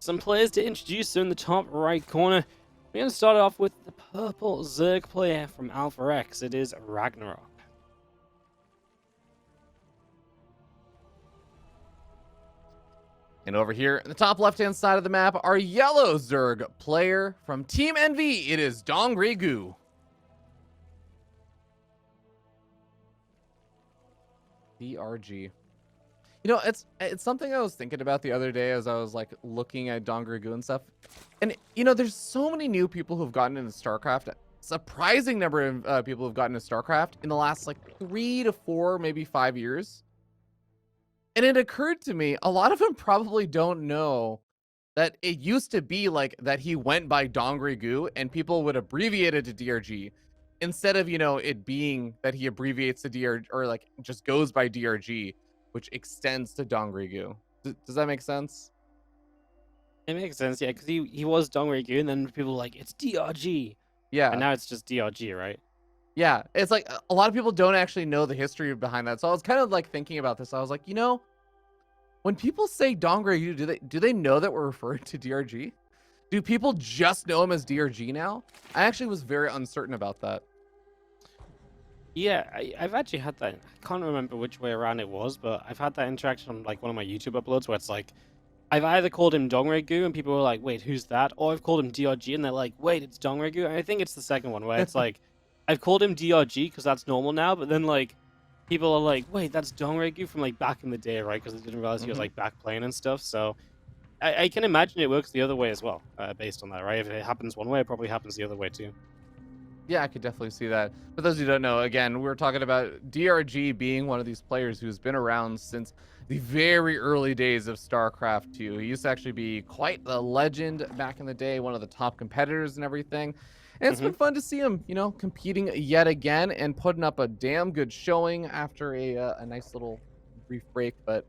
some players to introduce. So in the top right corner, we're going to start off with the purple Zerg player from Alpha X. It is Ragnarok. And over here in the top left-hand side of the map, our yellow Zerg player from Team Envy, it is DRG. DRG. You know, it's something I was thinking about the other day as I was like looking at DRG and stuff. And you know, there's so many new people who've gotten into StarCraft. Surprising number of people who've gotten into StarCraft in the last like 3 to 4, maybe 5 years. And it occurred to me, a lot of them probably don't know that it used to be like that he went by DRG and people would abbreviate it to DRG instead of, you know, it being that he abbreviates to DRG or like just goes by DRG, which extends to DRG. Does that make sense? It makes sense, yeah, because he was DRG, and then people were like, it's DRG. Yeah. And now it's just DRG, right? Yeah. It's like a lot of people don't actually know the history behind that. So I was kind of like thinking about this. I was like, you know, when people say DRG, do they know that we're referring to DRG? Do people just know him as DRG now? I actually was very uncertain about that. Yeah, I've actually had that. I can't remember which way around it was, but I've had that interaction on like one of my YouTube uploads where it's like, I've either called him DRG and people were like, wait, who's that? Or I've called him DRG and they're like, wait, it's DRG? And I think it's the second one where it's like, I've called him DRG because that's normal now, but then like, people are like, wait, that's DRG from like back in the day, right? Because they didn't realize he was like back playing and stuff. So I can imagine it works the other way as well, based on that, right? If it happens one way, it probably happens the other way too. Yeah, I could definitely see that. For those who don't know, again, we're talking about DRG being one of these players who's been around since the very early days of StarCraft 2. He used to actually be quite the legend back in the day, one of the top competitors and everything. And it's been fun to see him, you know, competing yet again and putting up a damn good showing after a nice little brief break. But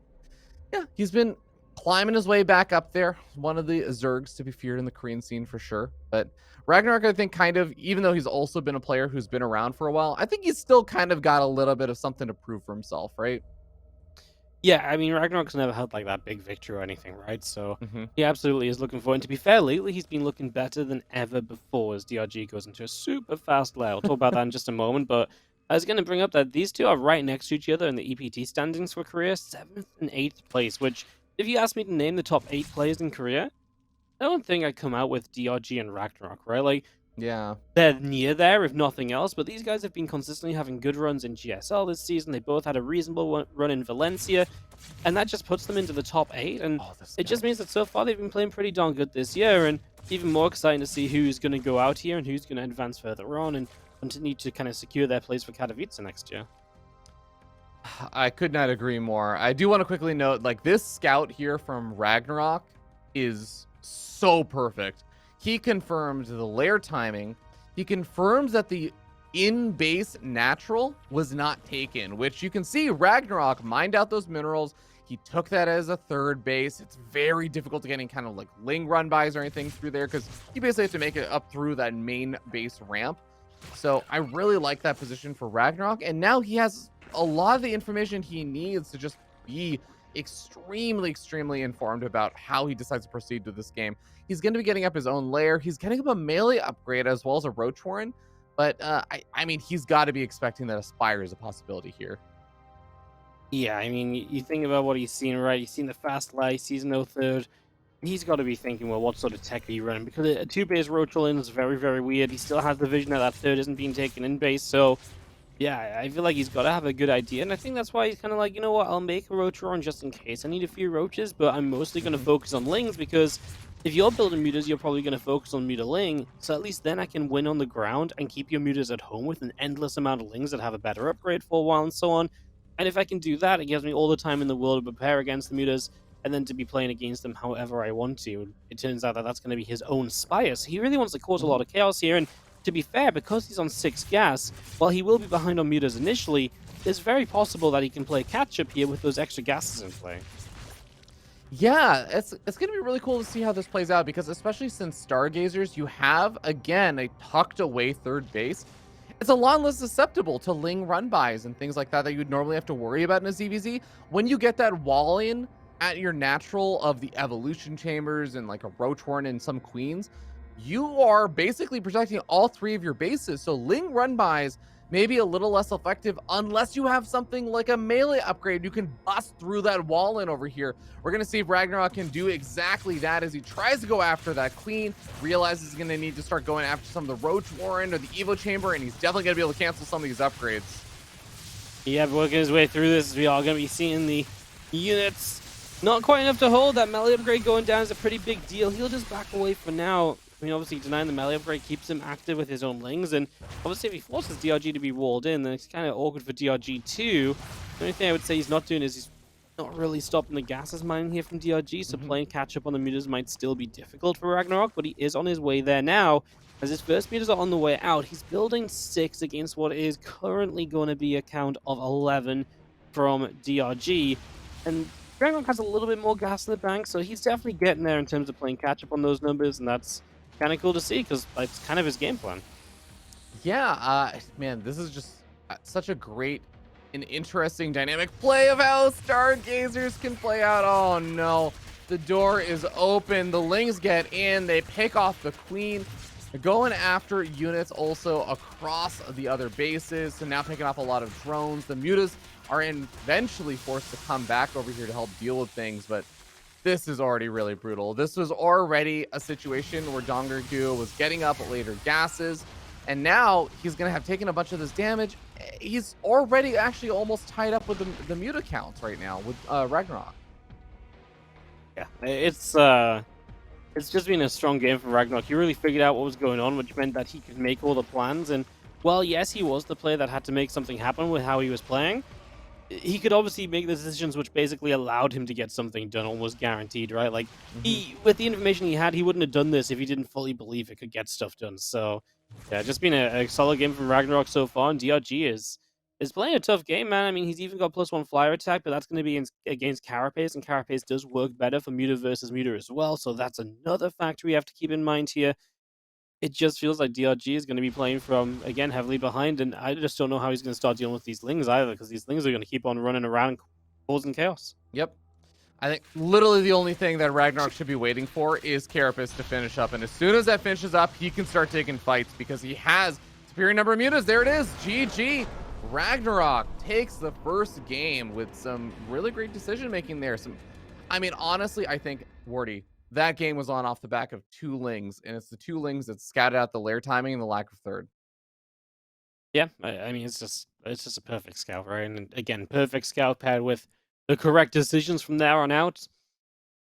yeah, he's been climbing his way back up there. One of the Zergs to be feared in the Korean scene for sure. But Ragnarok, I think, kind of, even though he's also been a player who's been around for a while, I think he's still kind of got a little bit of something to prove for himself, right? Yeah, I mean, Ragnarok's never had like that big victory or anything, right? So he absolutely is looking for it. And to be fair, lately he's been looking better than ever before as DRG goes into a super fast layer. I'll talk about that in just a moment, but I was going to bring up that these two are right next to each other in the EPT standings for Korea, 7th and 8th place, which if you ask me to name the top 8 players in Korea, I don't think I'd come out with DRG and Ragnarok, right? Like, yeah, they're near there, if nothing else, but these guys have been consistently having good runs in GSL this season. They both had a reasonable run in Valencia, and that just puts them into the top 8, and it just means that so far they've been playing pretty darn good this year, and even more exciting to see who's going to go out here and who's going to advance further on and continue to kind of secure their place for Katowice next year. I could not agree more. I do want to quickly note, like, this scout here from Ragnarok is so perfect. He confirmed the lair timing. He confirms that the in-base natural was not taken, which you can see Ragnarok mined out those minerals. He took that as a third base. It's very difficult to get any kind of like Ling run bys or anything through there because you basically have to make it up through that main base ramp. So I really like that position for Ragnarok. And now he has a lot of the information he needs to just be extremely informed about how he decides to proceed with this game. He's going to be getting up his own lair. He's getting up a melee upgrade as well as a Roach Warren. But I mean, he's got to be expecting that Aspire is a possibility here. Yeah, I mean, you think about what he's seen, right? He's seen the fast light, he sees no third. He's got to be thinking, well, what sort of tech are you running? Because a 2-base Roach Warren is very weird. He still has the vision that third isn't being taken in base, so yeah, I feel like he's got to have a good idea, and I think that's why he's kind of like, you know what, I'll make a Roach Warren just in case I need a few roaches, but I'm mostly going to focus on Lings, because if you're building mutas, you're probably going to focus on muta Ling, so at least then I can win on the ground and keep your mutas at home with an endless amount of Lings that have a better upgrade for a while and so on. And if I can do that, it gives me all the time in the world to prepare against the mutas, and then to be playing against them however I want to. It turns out that that's going to be his own Spire, so he really wants to cause a lot of chaos here, and to be fair, because he's on 6 gas, while he will be behind on mutas initially, it's very possible that he can play catch-up here with those extra gases in play. Yeah, it's going to be really cool to see how this plays out, because especially since Stargazers, you have, again, a tucked away third base. It's a lot less susceptible to Ling run-bys and things like that that you'd normally have to worry about in a ZVZ. When you get that wall in, at your natural of the evolution chambers and like a roach horn and some queens, you are basically protecting all three of your bases. So Ling run-bys may be a little less effective unless you have something like a melee upgrade. You can bust through that wall in over here. We're going to see if Ragnarok can do exactly that as he tries to go after that queen, realizes he's going to need to start going after some of the roach warren or the evo chamber, and he's definitely going to be able to cancel some of these upgrades. Yeah, working his way through this, we are going to be seeing the units. Not quite enough to hold. That melee upgrade going down is a pretty big deal. He'll just back away for now. I mean, obviously, denying the melee upgrade keeps him active with his own lings, and obviously, if he forces DRG to be walled in, then it's kind of awkward for DRG too. The only thing I would say he's not doing is he's not really stopping the gases mining here from DRG, so playing catch up on the mutas might still be difficult for Ragnarok, but he is on his way there now. As his first meters are on the way out, he's building 6 against what is currently going to be a count of 11 from DRG. And Ragnarok has a little bit more gas in the bank, so he's definitely getting there in terms of playing catch up on those numbers, and that's kind of cool to see because it's kind of his game plan. Yeah, man, this is just such a great and interesting dynamic play of how Stargazers can play out. Oh no, the door is open. The Lings get in. They pick off the queen. They're going after units also across the other bases. So now picking off a lot of drones. The mutas are eventually forced to come back over here to help deal with things, but this is already really brutal. This was already a situation where Dongergu was getting up later gases, and now he's going to have taken a bunch of this damage. He's already actually almost tied up with the muta counts right now with Ragnarok. Yeah, it's just been a strong game for Ragnarok. He really figured out what was going on, which meant that he could make all the plans. And well, yes, he was the player that had to make something happen with how he was playing. He could obviously make the decisions which basically allowed him to get something done, almost guaranteed, right? Like with the information he had, he wouldn't have done this if he didn't fully believe it could get stuff done. So yeah, just been a solid game from Ragnarok so far, and DRG is playing a tough game, man. I mean, he's even got +1 flyer attack, but that's going to be against Carapace, and Carapace does work better for Muta versus Muta as well. So that's another factor we have to keep in mind here. It just feels like DRG is going to be playing from, again, heavily behind, and I just don't know how he's going to start dealing with these Lings either, because these Lings are going to keep on running around causing chaos. Yep. I think literally the only thing that Ragnarok should be waiting for is Carapace to finish up. And as soon as that finishes up, he can start taking fights because he has superior number of mutas. There it is. GG. Ragnarok takes the first game with some really great decision making there. I mean, honestly, I think, Wardy, that game was on off the back of 2 Lings, and it's the 2 Lings that scattered out the lair timing and the lack of third. Yeah, I mean, it's just a perfect scout, right? And again, perfect scout paired with the correct decisions from there on out.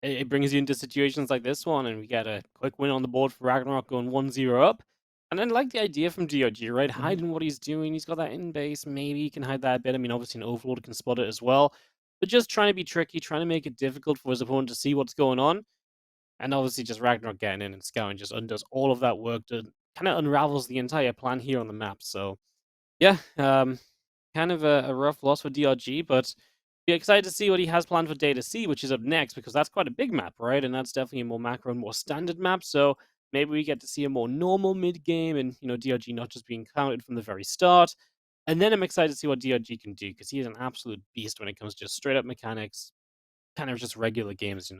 It brings you into situations like this one, and we get a quick win on the board for Ragnarok going 1-0 up. And then like the idea from DRG, right? Hiding what he's doing. He's got that in base. Maybe he can hide that a bit. I mean, obviously an Overlord can spot it as well. But just trying to be tricky, trying to make it difficult for his opponent to see what's going on. And obviously just Ragnarok getting in and scouting just undoes all of that work to kind of unravels the entire plan here on the map. So yeah, kind of a rough loss for DRG, but be excited to see what he has planned for Data C, which is up next, because that's quite a big map, right? And that's definitely a more macro and more standard map. So maybe we get to see a more normal mid game, and DRG not just being counted from the very start. And then I'm excited to see what DRG can do, because he is an absolute beast when it comes to just straight up mechanics, kind of just regular games.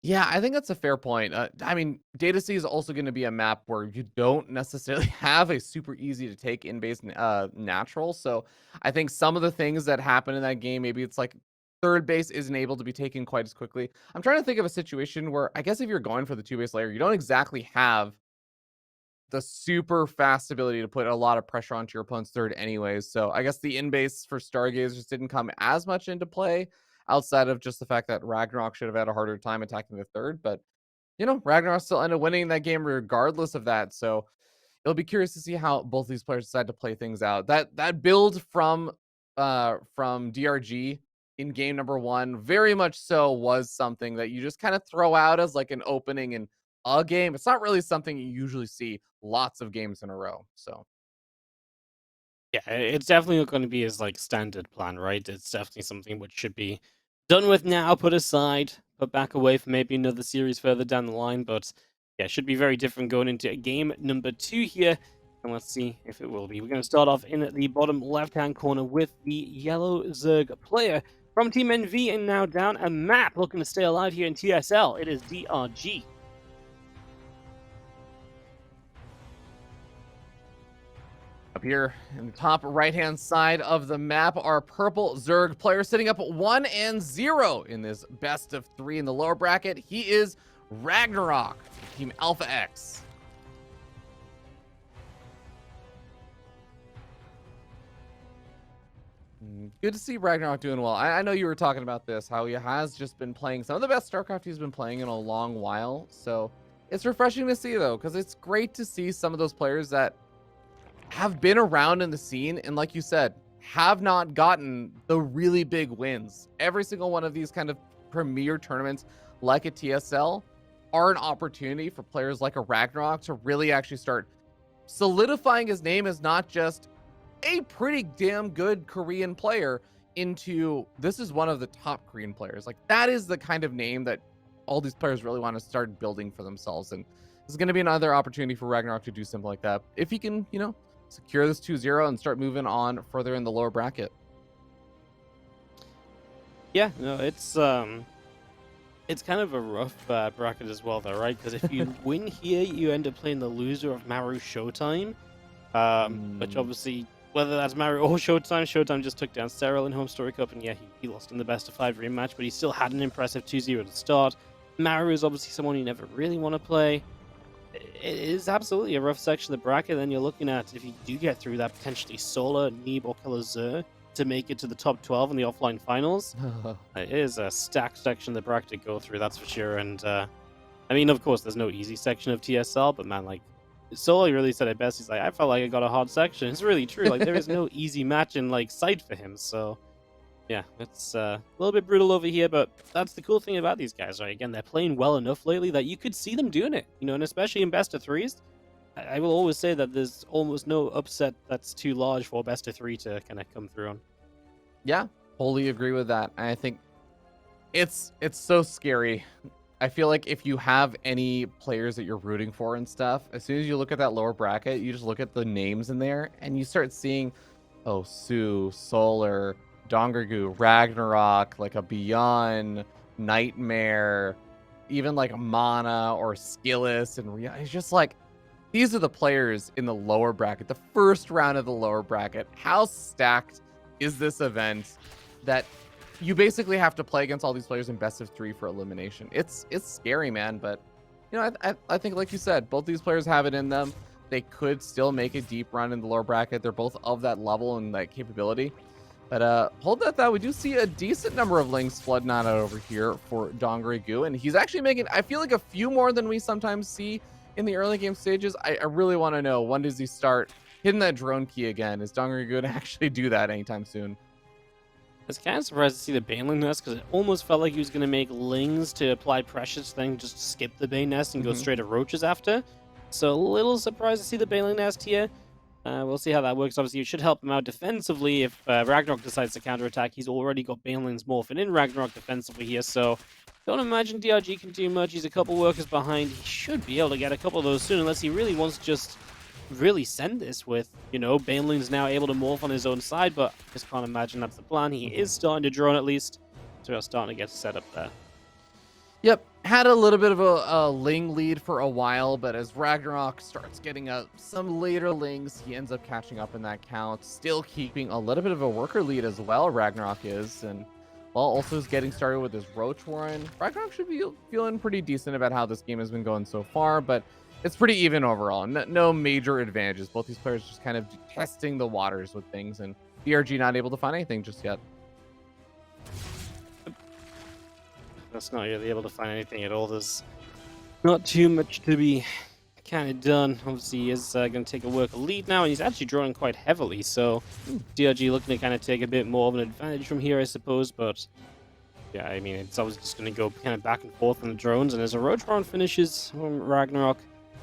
Yeah, I think that's a fair point. I mean, Data C is also going to be a map where you don't necessarily have a super easy to take in base natural. So I think some of the things that happen in that game, maybe it's like third base isn't able to be taken quite as quickly. I'm trying to think of a situation where I guess if you're going for the 2 base layer, you don't exactly have the super fast ability to put a lot of pressure onto your opponent's third anyways. So I guess the in base for Stargazers didn't come as much into play outside of just the fact that Ragnarok should have had a harder time attacking the third. But, Ragnarok still ended up winning that game regardless of that. So it'll be curious to see how both these players decide to play things out. That build from DRG in game number 1 very much so was something that you just kind of throw out as like an opening in a game. It's not really something you usually see lots of games in a row. So Yeah, it's definitely not going to be his like standard plan, right? It's definitely something which should be done with now, put aside, put back away for maybe another series further down the line. But yeah, it should be very different going into game number 2 here. And let's see if it will be. We're going to start off in the bottom left-hand corner with the yellow Zerg player. From Team NV and now down a map looking to stay alive here in TSL. It is DRG. Up here in the top right-hand side of the map are purple Zerg players sitting up 1-0 in this best of 3 in the lower bracket. He is Ragnarok, Team Alpha X. Good to see Ragnarok doing well. I know you were talking about this, how he has just been playing some of the best StarCraft he's been playing in a long while. So it's refreshing to see, though, because it's great to see some of those players that have been around in the scene and, like you said, have not gotten the really big wins. Every single one of these kind of premier tournaments like a TSL are an opportunity for players like a Ragnarok to really actually start solidifying his name as not just a pretty damn good Korean player into this is one of the top Korean players. Like, that is the kind of name that all these players really want to start building for themselves. And this is going to be another opportunity for Ragnarok to do something like that if he can, secure this 2-0 and start moving on further in the lower bracket. Yeah, no, it's kind of a rough bracket as well, though, right? Because if you win here, you end up playing the loser of Maru Showtime, which obviously, whether that's Maru or Showtime just took down Cyril in Home Story Cup, and yeah, he lost in the best of 5 rematch, but he still had an impressive 2-0 to start. Maru is obviously someone you never really want to play. It is absolutely a rough section of the bracket. Then you're looking at, if you do get through that, potentially Solar, Neeb, or Killer Zur to make it to the top 12 in the offline finals. It is a stacked section of the bracket to go through, that's for sure. And I mean, of course, there's no easy section of TSL, but man, like, Solar really said it best. He's like, I felt like I got a hard section. It's really true. Like, there is no easy match in like sight for him. So yeah, it's a little bit brutal over here, but that's the cool thing about these guys, right? Again, they're playing well enough lately that you could see them doing it, and especially in best of 3s. I will always say that there's almost no upset that's too large for best of 3 to kind of come through on. Yeah, wholly agree with that. I think it's so scary. I feel like if you have any players that you're rooting for and stuff, as soon as you look at that lower bracket, you just look at the names in there and you start seeing, oh, Sue, Solar, Dongergu, Ragnarok, like a Beyond, Nightmare, even like Mana or Skillis, and it's just like, these are the players in the lower bracket, the first round of the lower bracket. How stacked is this event that you basically have to play against all these players in best of 3 for elimination? It's scary, man. But I think, like you said, both these players have it in them. They could still make a deep run in the lower bracket. They're both of that level and that capability. But hold that thought, we do see a decent number of links flooding out over here for Dongergu, and he's actually making, I feel like, a few more than we sometimes see in the early game stages. I really want to know, when does he start hitting that drone key again? Is Dongergu going to actually do that anytime soon? I was kind of surprised to see the Baneling nest, because it almost felt like he was going to make Lings to apply pressure, then just skip the Bane nest and go straight to Roaches after. So a little surprised to see the Baneling nest here. We'll see how that works. Obviously, it should help him out defensively if Ragnarok decides to counterattack. He's already got Banelings morphing in Ragnarok defensively here, so don't imagine DRG can do much. He's a couple workers behind. He should be able to get a couple of those soon, unless he really wants to just really send this with, Banelings now able to morph on his own side, but I just can't imagine that's the plan. He is starting to drone at least, so we're starting to get set up there. Yep, had a little bit of a Ling lead for a while, but as Ragnarok starts getting some later Lings, he ends up catching up in that count, still keeping a little bit of a worker lead as well, Ragnarok is, and while also is getting started with his Roach Warren. Ragnarok should be feeling pretty decent about how this game has been going so far, but it's pretty even overall. No major advantages. Both these players just kind of testing the waters with things, and DRG not able to find anything just yet. That's not really able to find anything at all. There's not too much to be kind of done. Obviously, he is going to take a worker lead now, and he's actually drawing quite heavily. So DRG looking to kind of take a bit more of an advantage from here, I suppose. But yeah, I mean, it's always just going to go kind of back and forth on the drones. And as a Roach Round finishes from Ragnarok,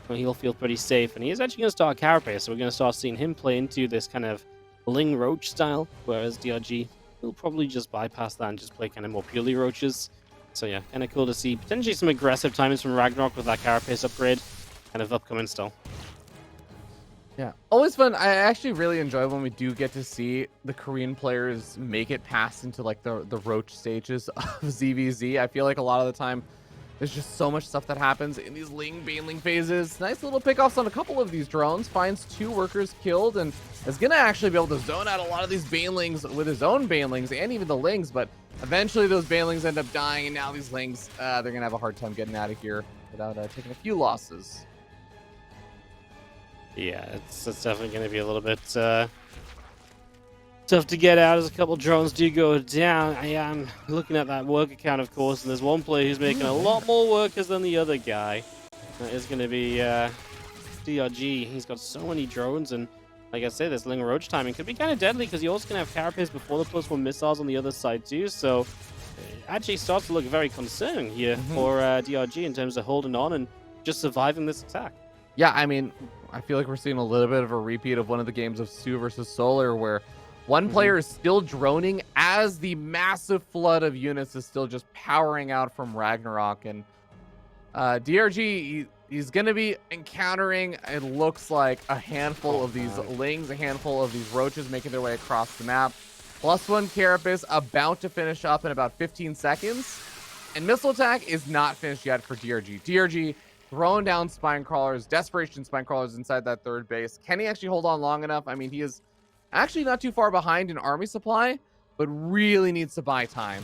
he'll feel pretty safe. And he is actually going to start Carapace, so we're going to start seeing him play into this kind of Ling Roach style, whereas DRG will probably just bypass that and just play kind of more purely Roaches. So yeah, kind of cool to see potentially some aggressive timings from Ragnarok with that Carapace upgrade kind of upcoming still. Yeah, always fun. I actually really enjoy when we do get to see the Korean players make it past into like the roach stages of ZVZ. I feel like a lot of the time there's just so much stuff that happens in these Ling Baneling phases. Nice little pickoffs on a couple of these drones. Finds 2 workers killed and is going to actually be able to zone out a lot of these Banelings with his own Banelings and even the Lings. But eventually those Banelings end up dying, and now these Lings, they're going to have a hard time getting out of here without taking a few losses. Yeah, it's definitely going to be a little bit tough to get out as a couple drones do go down. I am looking at that worker count, of course, and there's one player who's making a lot more workers than the other guy. That is going to be DRG. He's got so many drones, and like I say, this Ling Roach timing could be kind of deadly because you also can have carapace before the +1 missiles on the other side too. So it actually starts to look very concerning here for DRG in terms of holding on and just surviving this attack. Yeah, I mean, I feel like we're seeing a little bit of a repeat of one of the games of Stu versus Solar, where one player is still droning as the massive flood of units is still just powering out from Ragnarok. And DRG, he's going to be encountering, it looks like, a handful of these Lings, a handful of these Roaches making their way across the map. +1 Carapace about to finish up in about 15 seconds. And Missile Attack is not finished yet for DRG. DRG throwing down Spine Crawlers, Desperation Spine Crawlers inside that third base. Can he actually hold on long enough? I mean, he is actually not too far behind in army supply, but really needs to buy time.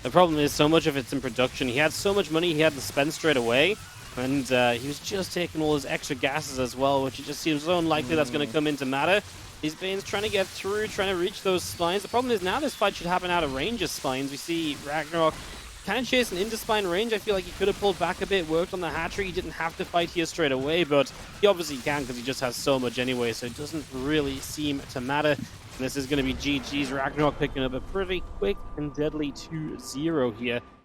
The problem is so much of it's in production. He had so much money he had to spend straight away, and he was just taking all his extra gases as well, which it just seems so unlikely that's going to come into matter. These Banes trying to get through, trying to reach those spines. The problem is now this fight should happen out of range of spines. We see Ragnarok kind of chasing into spine range. I feel like he could have pulled back a bit, worked on the hatchery. He didn't have to fight here straight away, but he obviously can because he just has so much anyway, so it doesn't really seem to matter. And this is going to be GG's. Ragnarok picking up a pretty quick and deadly 2-0 here.